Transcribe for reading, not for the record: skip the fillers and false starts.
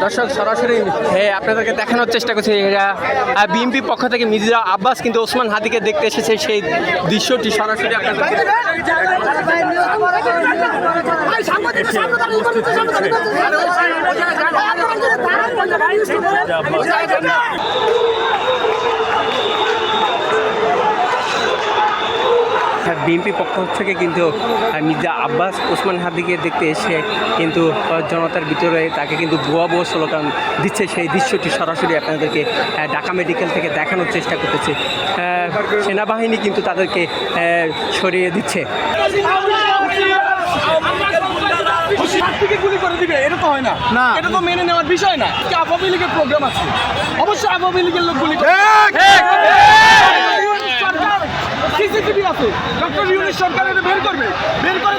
দর্শক সরাসরি আপনাদেরকে দেখানোর চেষ্টা করছি বিএনপি পক্ষ থেকে মির্জা আব্বাস কিন্তু ওসমান হাদিকে দেখতে এসেছে, সেই দৃশ্যটি সরাসরি আপনাদের বিএনপি পক্ষ থেকে কিন্তু মির্জা আব্বাস ওসমান হাদিকে দেখতে এসে কিন্তু জনতার ভিতরে তাকে কিন্তু ভুয়া ভুয়া স্লোগান দিচ্ছে, সেই দৃশ্যটি সরাসরি আপনাদেরকে ঢাকা মেডিকেল থেকে দেখানোর চেষ্টা করতেছে। সেনাবাহিনী কিন্তু তাদেরকে সরিয়ে দিচ্ছে। গুলি করে দিবে এটা তো হয় না, এটা তো মেনে নেওয়ার বিষয় না। আওয়ামী লীগের প্রোগ্রাম আছে, অবশ্যই আওয়ামী লীগের লোক গুলি সিসিটিভি আছে, ডক্টর ইউনূস সরকার এটা বের করবে, বের করে